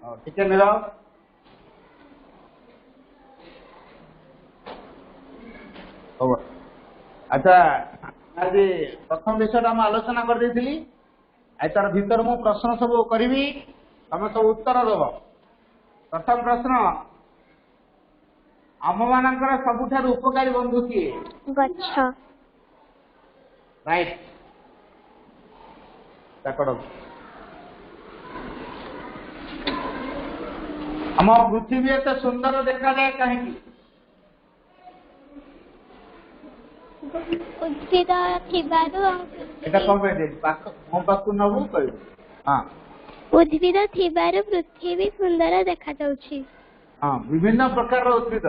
ଟିକେ ନିର अच्छा आज प्रथम विषय आम आलोचना कर देथिली आज तार भीतर मु प्रश्न सब करी तुम सब उत्तर दब प्रथम प्रश्न आम मानकर सबुठार उपकारी बंधु किए गच्छ राइट आम पृथ्वी एत सुंदर देखा जाए कहीं उद्भिद थिबारु एटा कम मो पाखु नबु कहू हां उद्भिद थिबारु पृथ्वी सुंदर देखा जाउछि हां विभिन्न प्रकार रो उद्भिद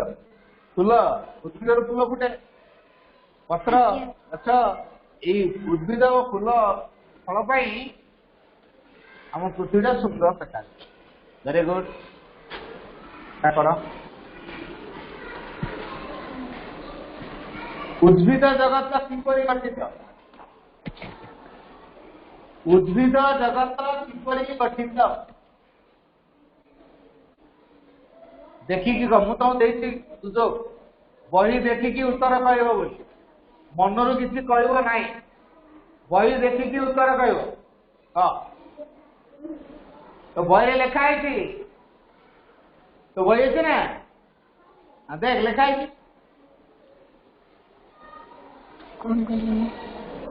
फूल उद्भिद रो फूल फुटे पत्र अच्छा ए उद्भिद और फूल फल पाई हम पृथ्वीटा सुंदर देखा वेरी गुड क्या करो उद्भिद जगत किपरि गठित उद्भिद जगत किपरि गठित देखिकी मु तुम देती सुजोग बही देखिकी उत्तर कह मनरू किसी कह ना बही देखिकी उत्तर कह हाँ तो बही लिखाई तो बही अच्छे ना देख लिखाई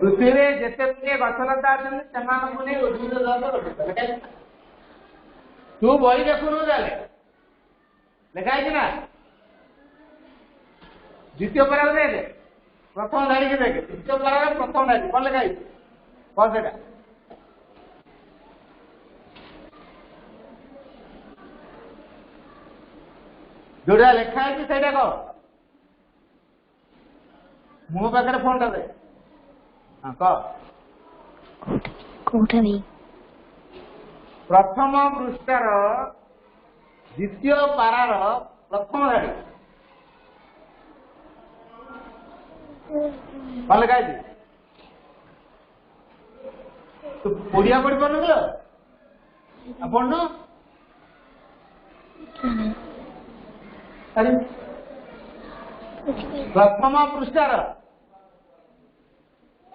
पृथ्वी जिते गुड़े गछलता अच्छे उद्भिद जगत गठित तू बही देखुनु लिखाई ना द्वितीय पारा देख प्रथम धाड़ी के देख द्वितीय पारा प्रथम धाड़ी कौन लिखाई कौन से जोड़ा लिखाई से कह मो पाखे फोन टा दे हाँ कह प्रथम पृष्ठार द्वितीय पारार प्रथम धाड़ी कौन लिखाई तू ओडिया पढ़ी पार पढ़नु प्रथम पृष्ठार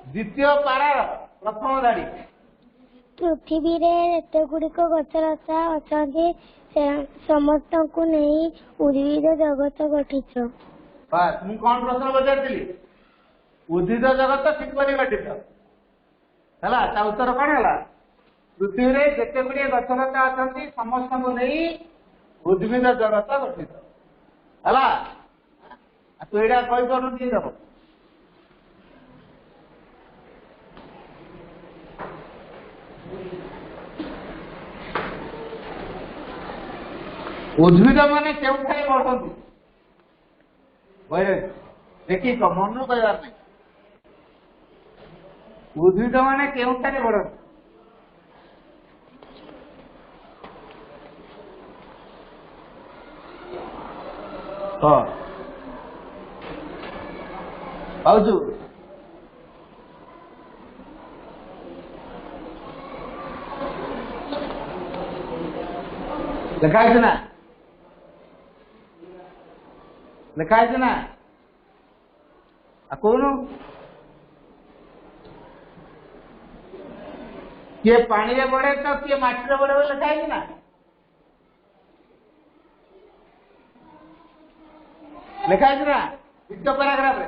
द्वितीय पारार प्रथम धाड़ी पृथ्वी रे एते गुड़िक गछलता अछंती समस्त को नहीं उद्भिद जगत गठित बस मु कौन प्रश्न पचारती उद्भिद जगत किपरि गठित है ता उत्तर कौन है पृथ्वी रे जेते गुड़िए गछलता अछंती समस्त को नहीं उद्भिद जगत गठित है तू एटा कहि पारु कि देबो उद्भिद माने केउ ठाई बढ़ती देखी मन कहबार नहीं उद्भिद माने केउ ठाई बढ़ती हाँ आउजु लिखाई ना लिखाई ना कौन किए पानी रे बढ़े तो किए माटी रे बढ़े लिखाई ना लिखाई ना द्वितीय पैराग्राफ रे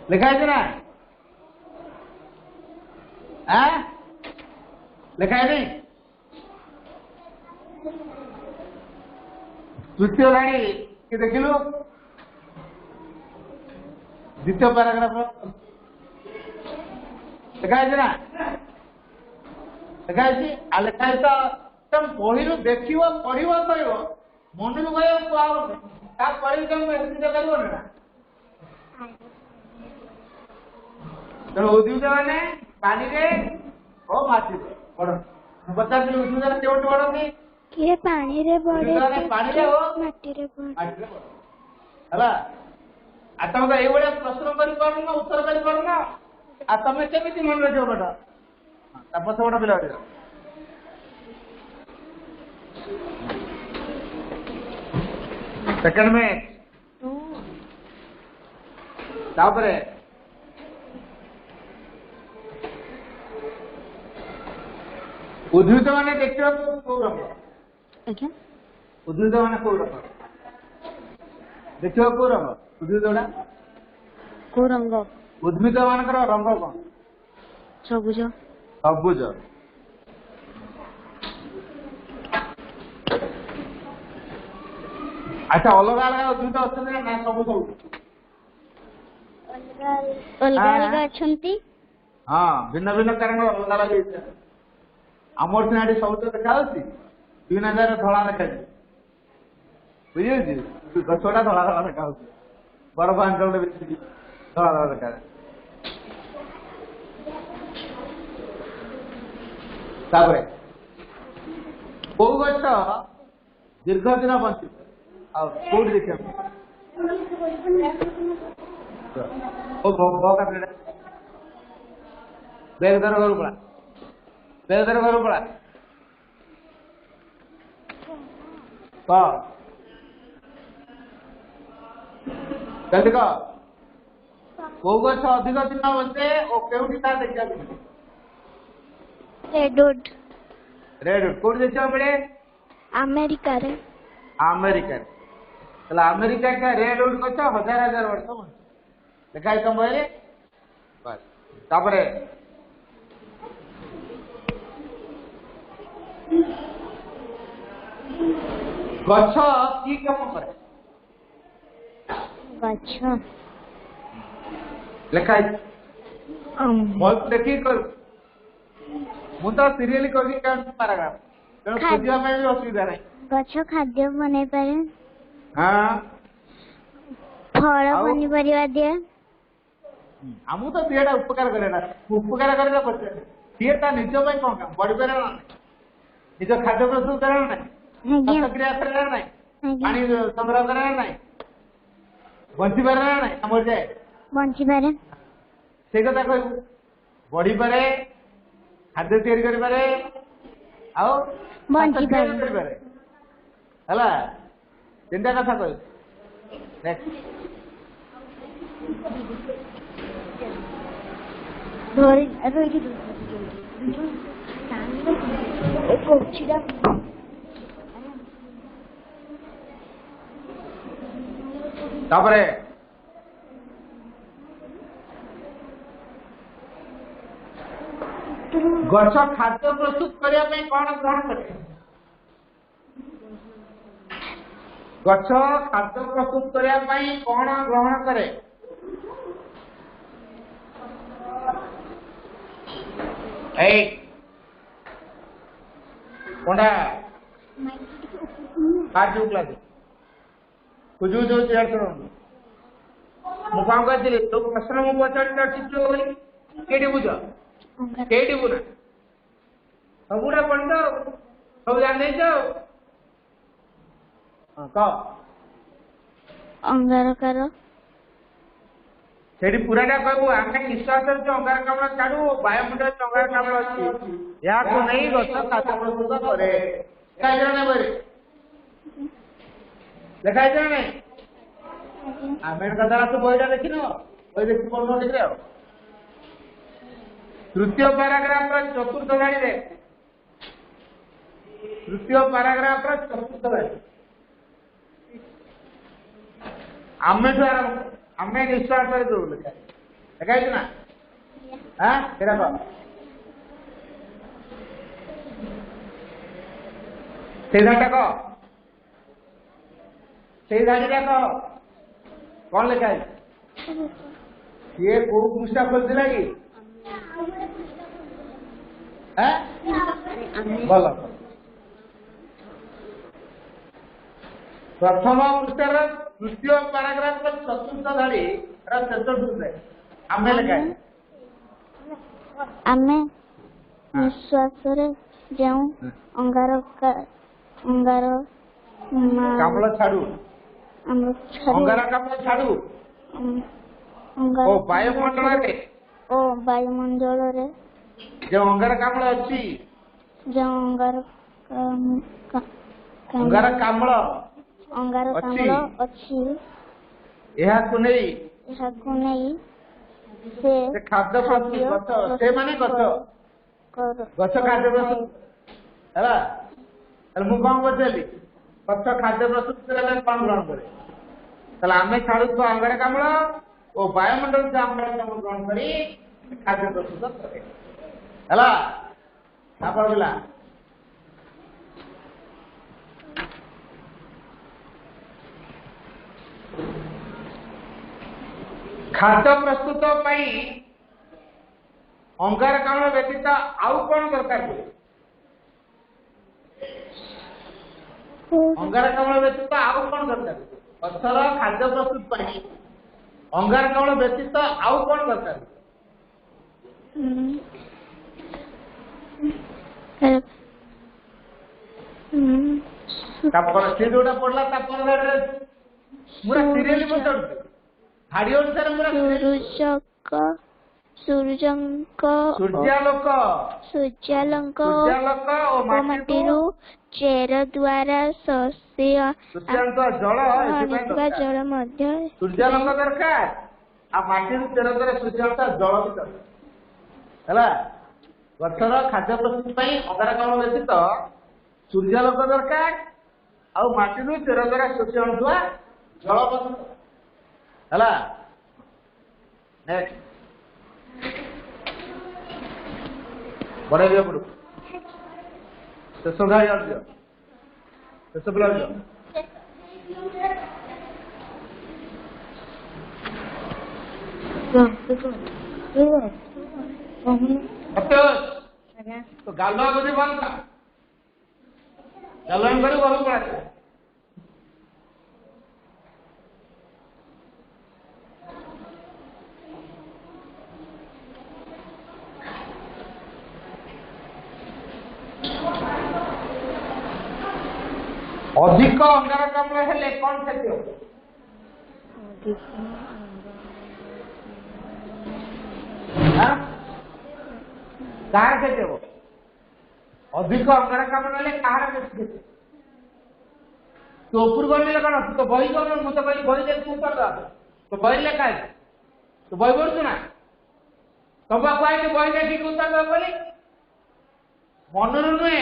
लिखाई ना लिखाई नहीं तृतीय धाड़ी कि देखिलु द्वितीय पैराग्राफ लिखाई ना लिखाई आ लिखाई तो तुम बही देख पढ़ कह मन कह पढ़ी तुम कर ना तेणु उद्भिद मैंने पानी रे और माटी रे बढ़ पचार उद्भिद के बढ़ती किए पानी रे बढ़े पानी रे हो माटी रे बढ़े हला आ तुम तो ये प्रश्न कर उत्तर कर तुम केमी मन रख बेटा पछ गोटे पिला सेकंड में तापरे उद्भिद माने देखियो को रंग अच्छा उद्भिद माने को रंग देखियो को रंग उद्भिदडा को रंग उद्भिद मानकर रंग कोन सबुज सबुज अच्छा अलग अलग उद्भिद अच्छे ना सब सब अलगा अलगा अछंती हाँ भिन्न भिन्न कारण अलग अलग आमर सिना सब तो देखा विभिन्न हजार धड़ा देखा बुझे गछटा धड़ा धड़ा देखा बरफ अंचल बेसी धड़ा धड़ा देखा तापरे को गछ दीर्घ दिन बंची कौट देखिए बेग धर घर पड़ा बेग धर घर पड़ा जल्दी कह को गछ अधिक दिन बचे और केउठी ता देखिया रेडवुड रेडवुड कोड देखिया पड़े अमेरिका रे अमेरिका चला अमेरिका का रेडवुड गछ हजार हजार वर्ष बंचे देखाई तुम बहरे बस तापरे गछ की काम करे गछ लिखाई बहुत देखी कर मु तो सीरियली कर के पैराग्राफ तेणु खोजिया में भी असुविधा नहीं गछ खाद्य बनै पारे हां फल पनिपरिया दिए आमु तो सीएटा उपकार करे ना उपकार करे पछे सीएटा निज में कोन काम बड़ी करे ना निज खाद्य प्रस्तुत करे ना क्रिया करे ना पानी संग्रह करे ना बंची पारे ना हमर जाए बंची पारे से कथा कहू बड़ी पारे खाद्य तैयारी करि पारे आउ बंची पारे हला चिंता कथा कहू नेक्स्ट धोरी रोई कोचिड़ा तापरे गछ खाद्य प्रस्तुत करिया पे कोन ग्रहण करे गछ खाद्य प्रस्तुत करिया पे कोन ग्रहण करे ए कोंडा काजू क्लास कुजू जो चेयर करो मु काम करथिले तो प्रश्न मु पचारता ठीक होई केडी बुझ केडी बुना सबुडा पढ सब जान नै जाओ हां का अंगारकार सेठी पुराटा कहबो आमे निश्वास जो अंगारकाम्ल छाडू वायुमंडल अंगारकाम्ल अछि या को नै गछ खाद्य प्रस्तुत करे काई जाने बरे देखाई जाए नहीं आमेर कथा तो बहीटा देखी न बही देखी पढ़ो ठीक रे तृतीय पैराग्राफ रा चतुर्थ लाइन रे तृतीय पैराग्राफ रा चतुर्थ लाइन आमे द्वारा आमे निश्वास करे दो लिखा देखाई ना हां केरा को सेदाटा को से धाड़ी देखो कौन लिखा है ये को पृष्ठा खोल दिला कि भल प्रथम पृष्ठार तृतीय पैराग्राफ चतुर्थ धाड़ी चतुर्थ आमे लिखा है आमे निश्वास रे जाऊं अंगार कामल छाड़ू अंगारकाम्ल छाड़ू ओ वायुमंडल रे वायुमंडल रे जो अंगारकाम्ल अच्छी अंगारकाम्ल अच्छी यहाकु नहीं से खाद्य प्रस्तुत गछ से माने गछ गछ खाद्य प्रस्तुत है मु कौन पचारि गछ खाद्य प्रस्तुत करें कौन ग्रहण करे आम छाड़ू अंगारकाम्ल और वायुमंडल से अंगारकाम्ल ग्रहण कर खाद्य प्रस्तुत करे है खाद्य प्रस्तुत अंगारकाम्ल व्यतीत आउ कौन दरकार अंगारकाम्ल व्यतीत आउ कौन दरकार गछर खाद्य प्रस्तुत अंगारकाम्ल व्यतीत आउ कौन दरकार से जोटा पड़ला पूरा सीरियली पचार भाड़ी अनुसार सूर्यालोक और माटीरू चेर द्वारा शस्य जल मध्य सूर्यालोक दरकार आ माटीरू चेर द्वारा सूर्यालोक जल भी दरकार है गछर खाद्य प्रस्तुत अंगारकाम्ल व्यतीत सूर्यालोक दरकार आ माटीरू चेर द्वारा शोषण हुआ जल है नेक्स्ट बड़े दिया पड़ो शेष भाई दियो शेष पिला दियो तो गालुआ बुझे बंद था गालुआ करी घर पड़ा अधिक अंगारकाम्ल हेले कौन क्षति हो कार क्षति हो अधिक अंगारकाम्ल हेले कार क्षति तो ऊपर गले कौन तो बही कर मुझे कही बही देख उत्तर दा तो बही लेखा है तो बही पढ़ु ना तुम कही बही देखिए उत्तर दे बोली मनरू नुहे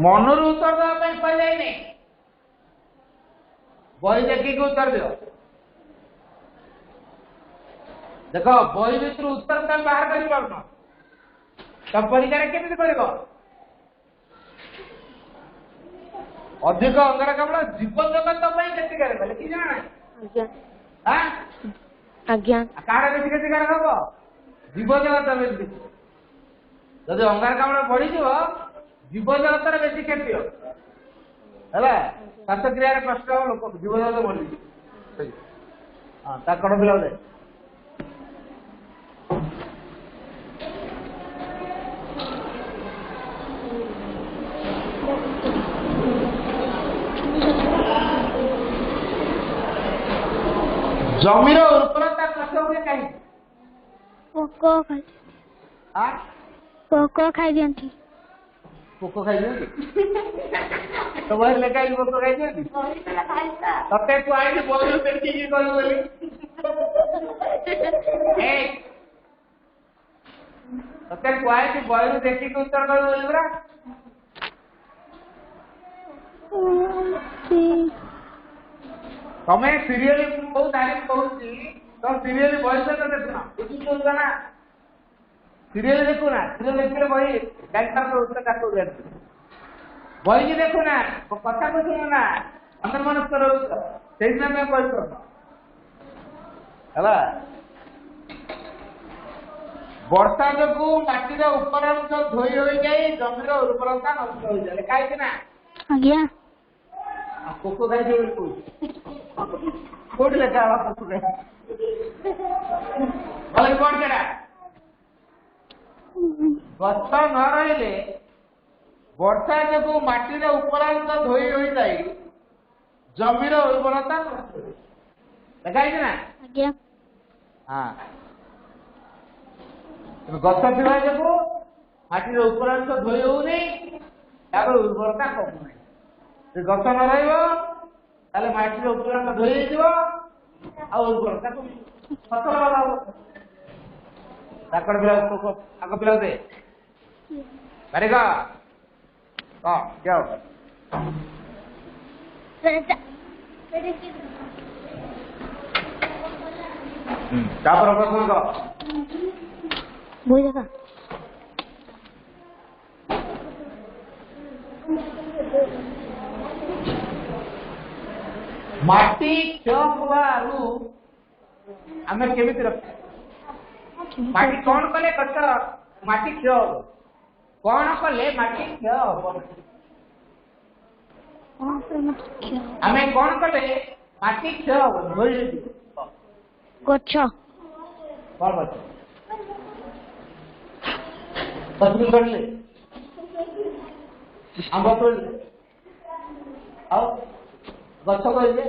मनरू उत्तर देवाई कहले बही देखिए उत्तर दियो देख बही भर उत्तर तुम बाहर कर पार तब परीक्षा केमी कर अधिक अंगारकाम्ल जीवन जगत क्षतिकारक बोले कि जाना कार बेसी क्षतिकारक हम जीव जगत बेसी जदि अंगारकाम्ल बढ़ी जीव जगत बेसी क्षति है श्वासक्रिय कष्ट हम लोक जीव जगत बढ़ी हाँ कड़ पिला जमीर उर्वरता नष्ट हुए कहीं पोक खाई दियंती पोक खाई दियंती तो वही लेका पोक खाई दियंती तते तू आई बोलू देखी की करू बोली ए तते तू आई बोलू देखी की उत्तर करू बोली बरा तमें सीरियल बहुत तारीफ कहूँ तुम सीरियल बयस देखुना बुझुच ना सीरियल देखुना सीरियल देखिए बही डाक्टर उत्तर काट बही की देखुना कथा को शुणुना अंतर मनस्क रोच से वर्षा जो माटीर उपर अंश धोई हो जाए जमीर उर्वरता नष्ट हो जाए कहीं आज्ञा पोक खाई कौट लेखा पोक खाई भले कौन केटा गछ न रही वर्षा जो माटीर उपरांश धोई हो जाए जमीर उर्वरता ଲେଖା ହେଇଛି ନା? ଆଜ୍ଞା। ହଁ ଗଛ ଥିବା ଯୋଗୁଁ ମାଟିର ଉପରାଂଶ ଧୋଇ ହଉନି, ତାପରେ ଉର୍ବରତା କମୁନାହିଁ। ଯଦି ଗଛ ନ ରହିବ ତାହେଲେ ମାଟିର ଉପରାଂଶ ଧୋଇ ହେଇଯିବ ଆଉ ଉର୍ବରତା କମିଯିବ, ଫସଲ ଭଲ ହବ। ତାକଡ଼ ପିଲା ଆଗ ପିଲା ଦେ ବାରିକ ଯାଅ। ତାପରେ ପ୍ରଶ୍ନ କର। বই দেখা ମାଟି କ୍ଷୟ ହେବାରୁ ଆମେ କେମିତି ରଖିବା? ମାଟି କଣ କଲେ ଗଛ ମାଟି କ୍ଷୟ ହବ? କଣ କଲେ ମାଟି କ୍ଷୟ ହବ? ଆମେ କଣ କଲେ ମାଟି କ୍ଷୟ ହବ? গচ্ছ କଣ ଗଛ? କଦଳୀ ତୋଳିଲେ, ଆମ୍ବ ତୋଳିଲେ, ଆଉ ଗଛ କହିଲେ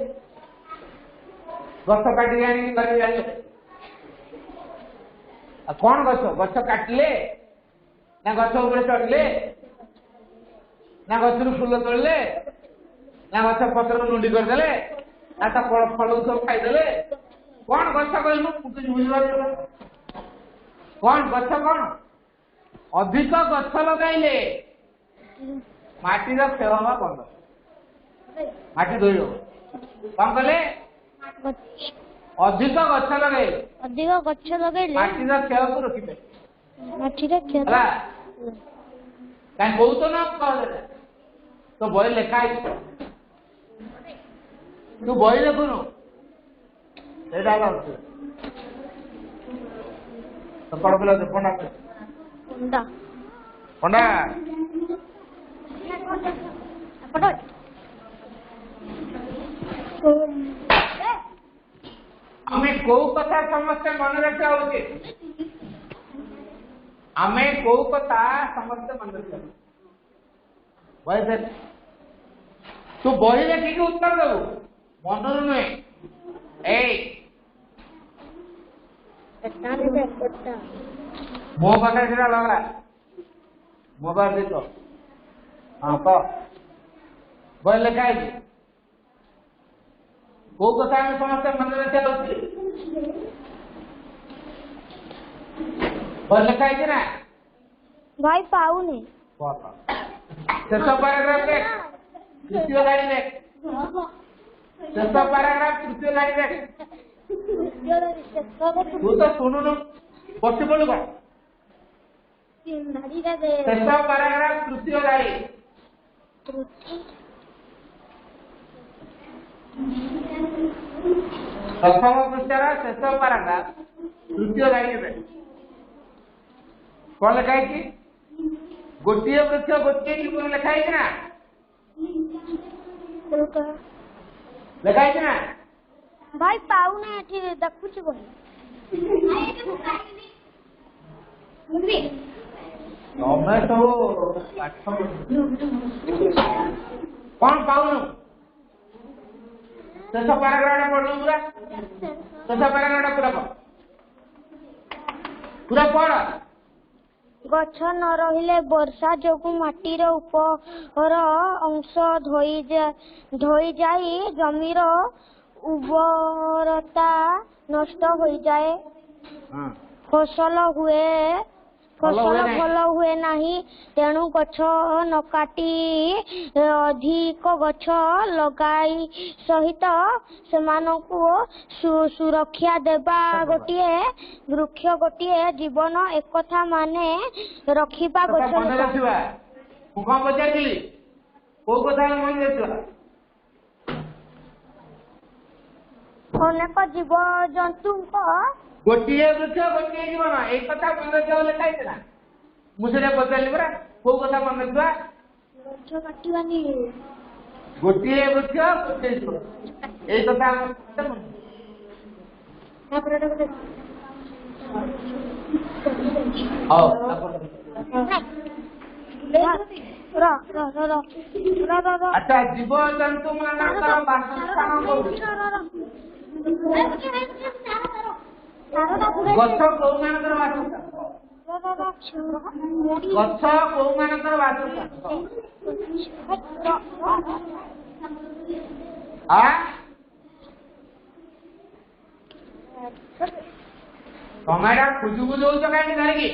ଗଛ କାଟିକି ଆଣିକି ଘରେ ଜାଣିଲେ। ଆଉ କଣ ଗଛ? ଗଛ କାଟିଲେ ନା ଗଛ ଉପରେ ଚଢିଲେ ନା ଗଛରୁ ଫୁଲ ତୋଳିଲେ ନା ଗଛ ପତ୍ରକୁ ଲୁଣ୍ଡି କରିଦେଲେ ନା ତା ଫଳକୁ ସବୁ ଖାଇଦେଲେ? କଣ ଗଛ କହିଲୁ? ବୁଝିପାରୁଛୁ? କଣ ଗଛ? କଣ ଅଧିକ ଗଛ ଲଗାଇଲେ ମାଟିର କ୍ଷୟ ହବା ବନ୍ଦ, ମାଟି ଧୋଇ ହବ। କଣ କଲେ? ଅଧିକ ଗଛ ଲଗାଇଲେ ମାଟିର କ୍ଷୟକୁ ରୋକିବେ। ହେଲା କାହିଁ କହୁଛ ନା ତୋ ବହି ଲେଖା ହେଇଛି, ତୁ ବହି ଦେଖୁନୁ? ସେଇଟା ହେଲା ପଣ୍ଡା ପିଲା ପଣ୍ଡା ପଣ୍ଡା ଆମେ କୋଉ କଥା ସମସ୍ତେ ମନେ ରଖିବା ଉଚିତ? ଆମେ କୋଉ କଥା ସମସ୍ତେ ମନେ ରଖିବା? ବହି ଦେଖ, ତୁ ବହି ଦେଖିକି ଉତ୍ତର ଦେବୁ, ମନରୁ ନୁହେଁ। ଏଇ ମୋ ପାଖରେ ସେଟା ଲଗା, ମୋବାଇଲ ଦେଖ। ହଁ କହ, ବହି ଲେଖା ହେଇଛି। କୋଉ କଥା ଆମେ ସମସ୍ତେ ମନେ ରଖିବା ଉଚିତ? ବହି ଲେଖା ହେଇଛି ନା? ଭାଇ ପାଉନି। ଶେଷ ପାରାଗ୍ରାଫ ଦେଖ, ତୃତୀୟ ଲାଇନ ଦେଖ। ଶେଷ ପାରାଗ୍ରାଫ ତୃତୀୟ ଲାଇନ ଦେଖ। ତୁ ତ ଶୁଣୁନୁ, ବସି ପଡୁ କଣ? ଶେଷ ପାରାଗ୍ରାଫ ତୃତୀୟ ଲାଇନ, ପ୍ରଥମ ପୃଷ୍ଠାର ଶେଷ ପାରାଗ୍ରାଫ ତୃତୀୟ ଲାଇନରେ କଣ ଲେଖା ହେଇଛି? ଗୋଟିଏ ବୃକ୍ଷ ଗୋଟିଏ ଜୀବନ ଲେଖା ହେଇଛି ନା? ଲେଖା ହେଇଛି ନା? ଭାଇ ପାଉନି, ଏଠି ଦେଖୁଛି ବହି। ତମେ ସବୁ ପାଠ କଣ ପାଉନୁ? ଶେଷ ପାରାଗ୍ରାଫ ପଢିଲୁ ପୁରା, ଶେଷ ପାରାଗ୍ରାଫ ପୁରା ପଢ, ପୁରା ପଢ। ଗଛ ନ ରହିଲେ ବର୍ଷା ଯୋଗୁଁ ମାଟିର ଉପର ଅଂଶ ଧୋଇଯାଇ ଜମିର ଉର୍ବରତା ନଷ୍ଟ ହୋଇଯାଏ। ଫସଲ ଭଲ ହୁଏ ନାହିଁ। ତେଣୁ ଗଛ ନ କାଟି ଅଧିକ ଗଛ ଲଗାଇ ସହିତ ସେମାନଙ୍କୁ ସୁରକ୍ଷା ଦେବା। ଗୋଟିଏ ବୃକ୍ଷ ଗୋଟିଏ ଜୀବନ, ଏକଥା ମାନେ ରଖିବା। ଗଛ ମନେ ରଖିବା। ମୁଁ କଣ ପଚାରିଥିଲି? କୋଉ କଥା ମନେ ରଖିବା? ଅନେକ ଜୀବଜନ୍ତୁଙ୍କ ଗୋଟିଏ ବୃକ୍ଷ ଗୋଟିଏ ଜୀବନ, ଏଇ କଥା ମନେ ରଖିବା ଲେଖା ହେଇଛି ନା? ମୁଁ ସେଟା ପଚାରିଲି ପରା, କୋଉ କଥା ମନେ ରଖିବା? ଗଛ କାଟିବାନି। ଗୋଟିଏ ବୃକ୍ଷ ଗୋଟିଏ ଜୀବନ, ଏଇ କଥା ଆମେ ଆଚ୍ଛା, ଜୀବଜନ୍ତୁ ମାନଙ୍କର ବାସସ୍ଥାନ କୋଉଠି? ଗଛ କୋଉମାନଙ୍କର ବାସସ୍ଥାନ? ଗଛ କୋଉମାନଙ୍କର ବାସସ୍ଥାନ? ତମେ ଏଟା ଖୁଜୁ ଖୁଜୁ ହଉଛ କାହିଁକି ଧରିକି?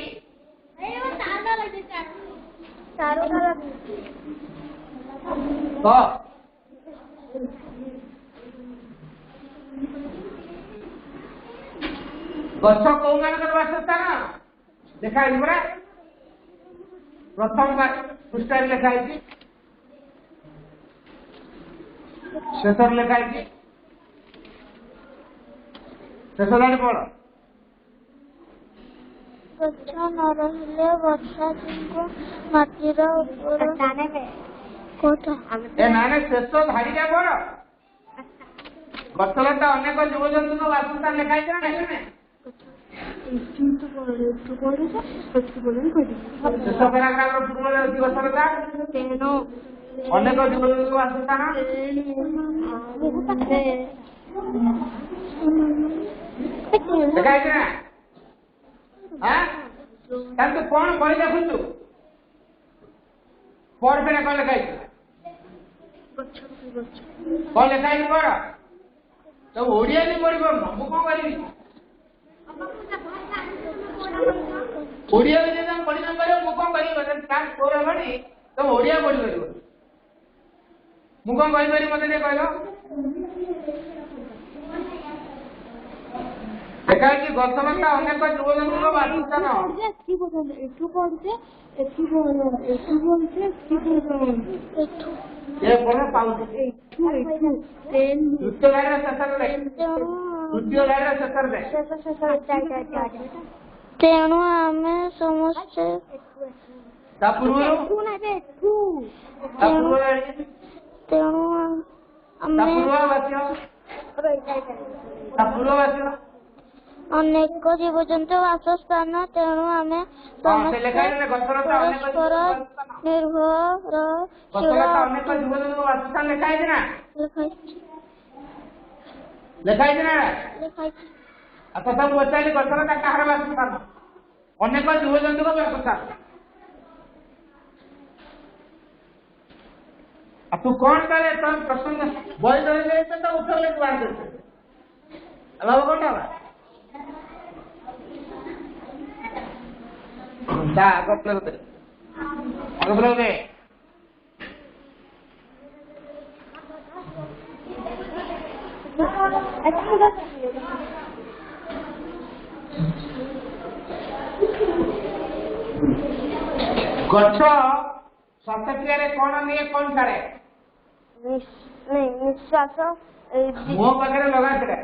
ଗଛ କୋଉମାନଙ୍କର ବାସସ୍ଥାନ ଲେଖା ହେଇଛି ପରା, ପ୍ରଥମ ପୃଷ୍ଠାରେ ଲେଖା ହେଇଛି, ଶେଷରେ ଲେଖା ହେଇଛି। ଶେଷ ଲାଇନ୍ ପଢ। ଗଛ ନ ରହିଲେ ବର୍ଷା ଦିନକୁ ମାଟିର ଉପର କୋଉଟା ଶେଷ ଧାଡିଟା ପଢ। ଗଛଲତା ଅନେକ ଜୀବଜନ୍ତୁଙ୍କ ବାସସ୍ଥାନ ଲେଖା ହେଇଛି ନା ନାଇଁ? ଶେଷ ପାରାଗ୍ରାଫର ପୂର୍ବରେ ଅଛି ଗଛଲତା ଅନେକ ଜୀବଜନ୍ତୁଙ୍କ ବାସସ୍ଥାନ। ଲେଖା ହେଇଛି ନା? ତାହେଲେ ତୁ କଣ କରି ଦେଖୁଛୁ? ପଢ ସେଟା କଣ ଲେଖା ହେଇଛି? କଣ ଲେଖା ହେଇଛି ପଢ। ତ ଓଡିଆ ବି ପଢି ପାରୁନ, ମୁଁ କଣ କରିବି? ଓଡିଆ ବି ଯଦି ତମେ ପଢି ନ ପାରିବ ମୁଁ କଣ କରିବି? କ୍ଲାସ୍ 4 ହେବଣି ତମେ ଓଡିଆ ପଢି ପାରିବ, ମୁଁ କଣ କହିପାରିବି ମତେ ଟିକେ କହିଲ? ଲେଖା ହେଇଛି ଗଛଲତା ଅନେକ ଜୀବଜନ୍ତୁଙ୍କ ବାସସ୍ଥାନ। ତୃତୀୟ ଲାଇନର ଶେଷରେ ତେଣୁ ଆମେ ସମସ୍ତେ ଅନେକ ଜୀବଜନ୍ତୁ ବାସସ୍ଥାନ, ତେଣୁ ଆମେ ସମସ୍ତେ ପରସ୍ପର ନିର୍ଭରଶୀଳ। ଅନେକ ଜୀବଜନ୍ତୁ ବାସସ୍ଥାନ ଲେଖା ହେଇଛି ନା? ଲେଖା ହେଇଛି ନା? ଆଚ୍ଛା ତାକୁ ପଚାରିଲି ଗଛଲତା କାହାର ବାସସ୍ଥାନ? ଅନେକ ଜୀବଜନ୍ତୁଙ୍କ ବାସସ୍ଥାନ। ଆଉ ତୁ କଣ ତାହେଲେ ତମ ପ୍ରଶ୍ନ ବହି ଧରିଲେ ତ ଉତ୍ତର ଲେଖି ବାହାର କରିଛୁ, ଲାଭ କଣ ହେଲା? ଆଗ ପିଲା ଗଛ ଶ୍ୱାସକ୍ରିୟାରେ କଣ ନିଏ କଣ ଛାଡେ? ନିଶ୍ୱାସ। ମୁହଁ ପାଖରେ ଲଗା ସେଟା।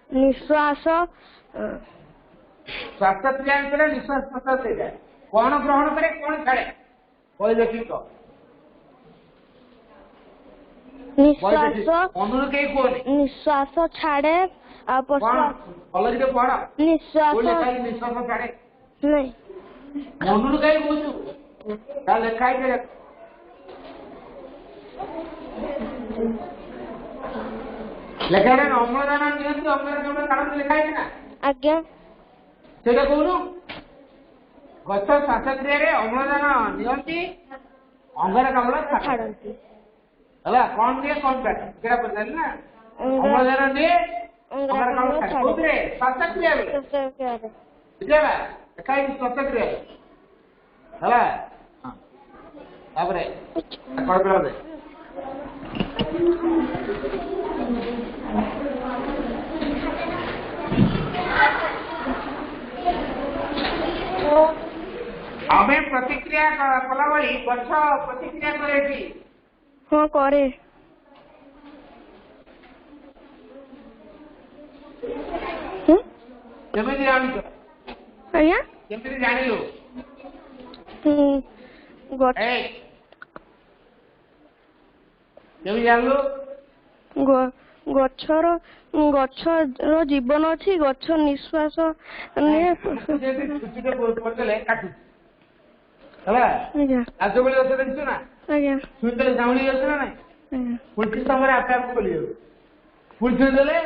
ନିଶ୍ୱାସ। ଶ୍ୱାସକ୍ରିୟା ଭିତରେ ନିଶ୍ୱାସ ପ୍ରଶ୍ୱାସ ହେଇଯାଏ। କଣ ଗ୍ରହଣ କରେ କଣ ଛାଡେ? କହି ଦେଖିକି କହ। ମନରୁ କେହି କୁହନି। ନିଶ୍ୱାସ ଛାଡେ ଆଉ କଲେଜରେ ପଢ। ନିଶ୍ୱାସ ଛାଡେ ନାଇଁ, ମନରୁ କାହିଁ କହୁଛୁ? ତା ଲେଖା ହେଇଛି ଲେଖା ହେଇଛି ଅମ୍ଳଜାନ ନିଅନ୍ତି ଅଙ୍ଗାରକାମ୍ଳ ଛାଡନ୍ତି ଲେଖା ହେଇଛି ନା? ଆଜ୍ଞା। ସେଇଟା କହୁନୁ। ଗଛ ଶ୍ୱାସକ୍ରିୟାରେ ଅମ୍ଳଜାନ ନିଅନ୍ତି ଅଙ୍ଗାରକାମ୍ଳ ଛାଡନ୍ତି। ହେଲା କଣ ନିଏ କଣ ଛାଡେ ସେଇଟା ପଚାରିଲି ନା? ଅମ୍ଳଜାନ ନିଏ ଅଙ୍ଗାରକାମ୍ଳ ଛାଡେ। କୋଉଥିରେ? ଶ୍ୱାସକ୍ରିୟାରେ। ବୁଝିଲା? ଲେଖା ହେଇଛି ଶ୍ୱାସକ୍ରିୟାରେ। ହେଲା ତାପରେ ଆମେ ପ୍ରତିକ୍ରିୟା କଲା ଭଳି ଗଛ ପ୍ରତିକ୍ରିୟା କରେ କି? ହଁ କରେ। କେମିତି ଜାଣିଛ? ଆଜ୍ଞା କେମିତି ଜାଣିଲୁ? କେମିତି ଜାଣିଲୁ? ଗଛର ଜୀବନ ଅଛି, ଗଛ ନିଶ୍ୱାସ ହେଲା ଆଜବେଳେ ଗଛ ଦେଖିଛୁ ନା? ଆଜ୍ଞା ଛୁଇଁଦେଲେ ଝାଉଁଳି ଯାଉଛି ନା ନାଇଁ? ପୁଣି ସମୟରେ ଆପେ ଆପେ ଖୋଲି ଯାଉଛି। ପୁଣି ଛୁଇଁଦେଲେ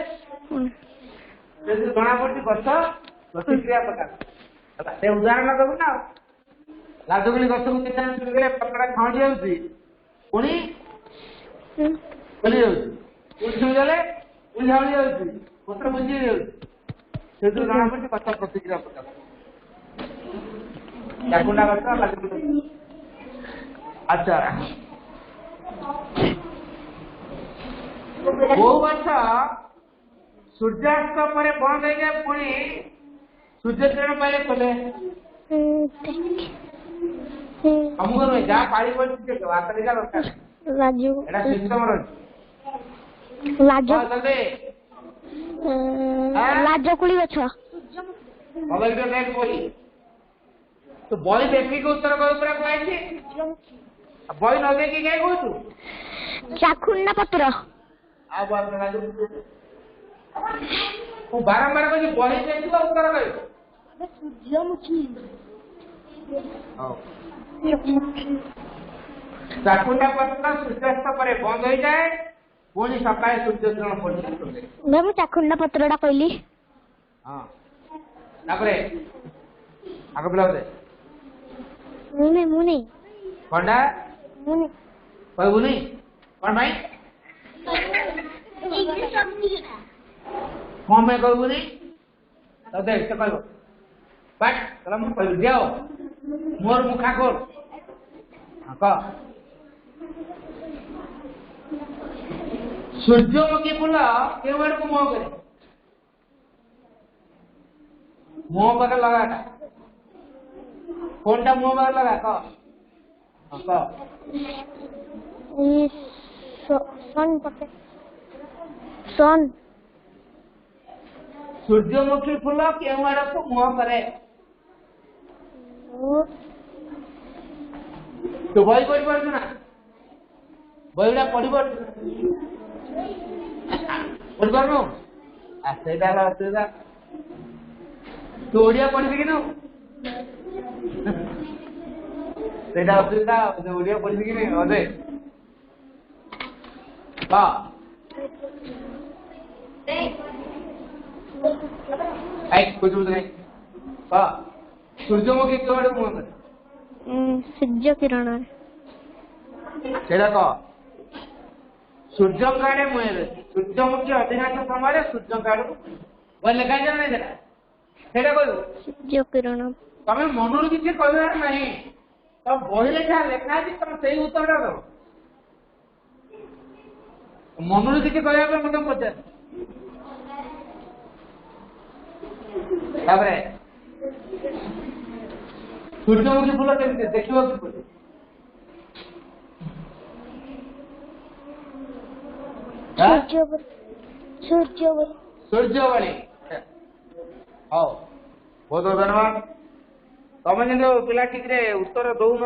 ଜଣା ପଡୁଛି ଗଛ ପ୍ରତିକ୍ରିୟା ପ୍ରକାଶ ହେଲା। ସେ ଉଦାହରଣ ଦେବୁ ନା ଲାଜୁକୁଳି ଗଛକୁ କେତେ ଶୁଣିଗଲେ ପତ୍ରଟା ଖାଉଁଟି ଯାଉଛି ପୁଣି ଖୋଲି ଯାଉଛି, ପୁଣି ଶୁଣିଗଲେ ପୁଣି ଝାଉଳି ଯାଉଛି, ପତ୍ର ବୁଝି ଯାଉଛି। ସେଥିରୁ ଜଣା ପଡୁଛି ଗଛ ପ୍ରତିକ୍ରିୟା ପ୍ରକାଶ। ଚାକୁଣ୍ଡା ଗଛ ଲାଜୁକୁଳି ଗଛ। ଆଚ୍ଛା, କୋଉ ଗଛ ସୂର୍ଯ୍ୟାସ୍ତ ପରେ ବନ୍ଦ ହେଇଯାଏ ପୁଣି ସୂର୍ଯ୍ୟ କିରଣ ପାଇଲେ ଖୋଲେ? ଆମକୁ ନୁହେଁ, ଯାହା ପାଳି ପଡୁଛି ହାତରିକା ଦରକାର। ଏଇଟା ସିଷ୍ଟମର ଅଛି। ଲାଜକୁଳି ଗଛ। ତୁ ବହି ଦେଖିକି ଉତ୍ତର କହିବୁ ପୁରା କୁହାଯାଇଛି। ବହି ନ ଦେଖିକି କାହିଁ କହୁଛୁ? ଚାଖୁଣ୍ଡା ପତ୍ର। ଆଉ ମୁଁ ବାରମ୍ବାର କହୁଛି ବହି ଦେଖିବ ଉତ୍ତର କହିବୁ। ଚାକୁଣ୍ଡା ପତ୍ର ସୂର୍ଯ୍ୟାସ୍ତ ପରେ ବନ୍ଦ ହୋଇଯାଏ ପୁଣି ସକାଳେ ସୂର୍ଯ୍ୟ କିରଣ ପଡ଼ିଲେ। ମୁଁ ଚାଖୁଣ୍ଡା ପତ୍ରଟା କହିଲି। ହଁ, ତାପରେ ଆଗ ପିଲା ବୋଧେ ମୁଁ ନେଇ କଣଟା କହିବୁନି କଣ ପାଇଁ? କଣ ପାଇଁ କହିବୁନି? ତତେ ସେ କହିବ ବାଟ ତାହେଲେ ମୁଁ କହିବି ଦିଅ ମୋର ମୁଖା ଖୋଲ। କହ ସୂର୍ଯ୍ୟମୁଖୀ ଫୁଲ କେଉଁ ଆଡକୁ ମୁହଁ କରେ? ମୁହଁ ପାଖରେ ଲଗାଟା ଫୋନଟା ମୁହଁ ପାଖରେ ଲଗା। କହ କହ ସୂର୍ଯ୍ୟମୁଖୀ ଫୁଲ କେଉଁ ଆଡକୁ ମୁହଁ କରେ? ତୁ ବହି ପଢି ପାରୁଛୁ ନା? ବହିଟା ପଢି ପାରୁଛୁ? ପଢି ପାରୁନୁ? ସେଇଟା ହେଲା ଅସୁବିଧା। ତୁ ଓଡିଆ ପଢି ଶିଖିନୁ? ସେଇଟା ଅସୁବିଧା। ଓଡିଆ ପଢି ଶିଖିନି ଅଧେ ସୂର୍ଯ୍ୟମୁଖୀ କେଉଁ ଆଡକୁ ମୁହଁ କରେ? ସୂର୍ଯ୍ୟ କିରଣ। ସେଇଟା କହ। ସୂର୍ଯ୍ୟଙ୍କ ଆଡେ ମୁହେଁ ଦେଉଛି। ସୂର୍ଯ୍ୟମୁଖୀ ଅଧିକାଂଶ ସମୟରେ ସୂର୍ଯ୍ୟଙ୍କ ଆଡକୁ ଲେଖା ହେଇଛି ନା ସେଇଟା? ସେଇଟା କହିବୁ। ସୂର୍ଯ୍ୟ କିରଣ। ତମେ ମନରୁ କିଛି କହିବାର ନାହିଁ। ତମ ବହିରେ ଯାହା ଲେଖା ଅଛି ତମେ ସେଇ ଉତ୍ତରଟା ଦବ। ମନରୁ କିଛି କହିବା ପାଇଁ ମୋତେ ପଚାର। ତାପରେ ସୂର୍ଯ୍ୟମୁଖୀ ଫୁଲ କେମିତି ଦେଖିବାକୁ ପଡିବ? ସୂର୍ଯ୍ୟବାଣୀ। ହଉ, ବହୁତ ଧନ୍ୟବାଦ। ତମେ କିନ୍ତୁ ପିଲା ଠିକରେ ଉତ୍ତର ଦଉନ।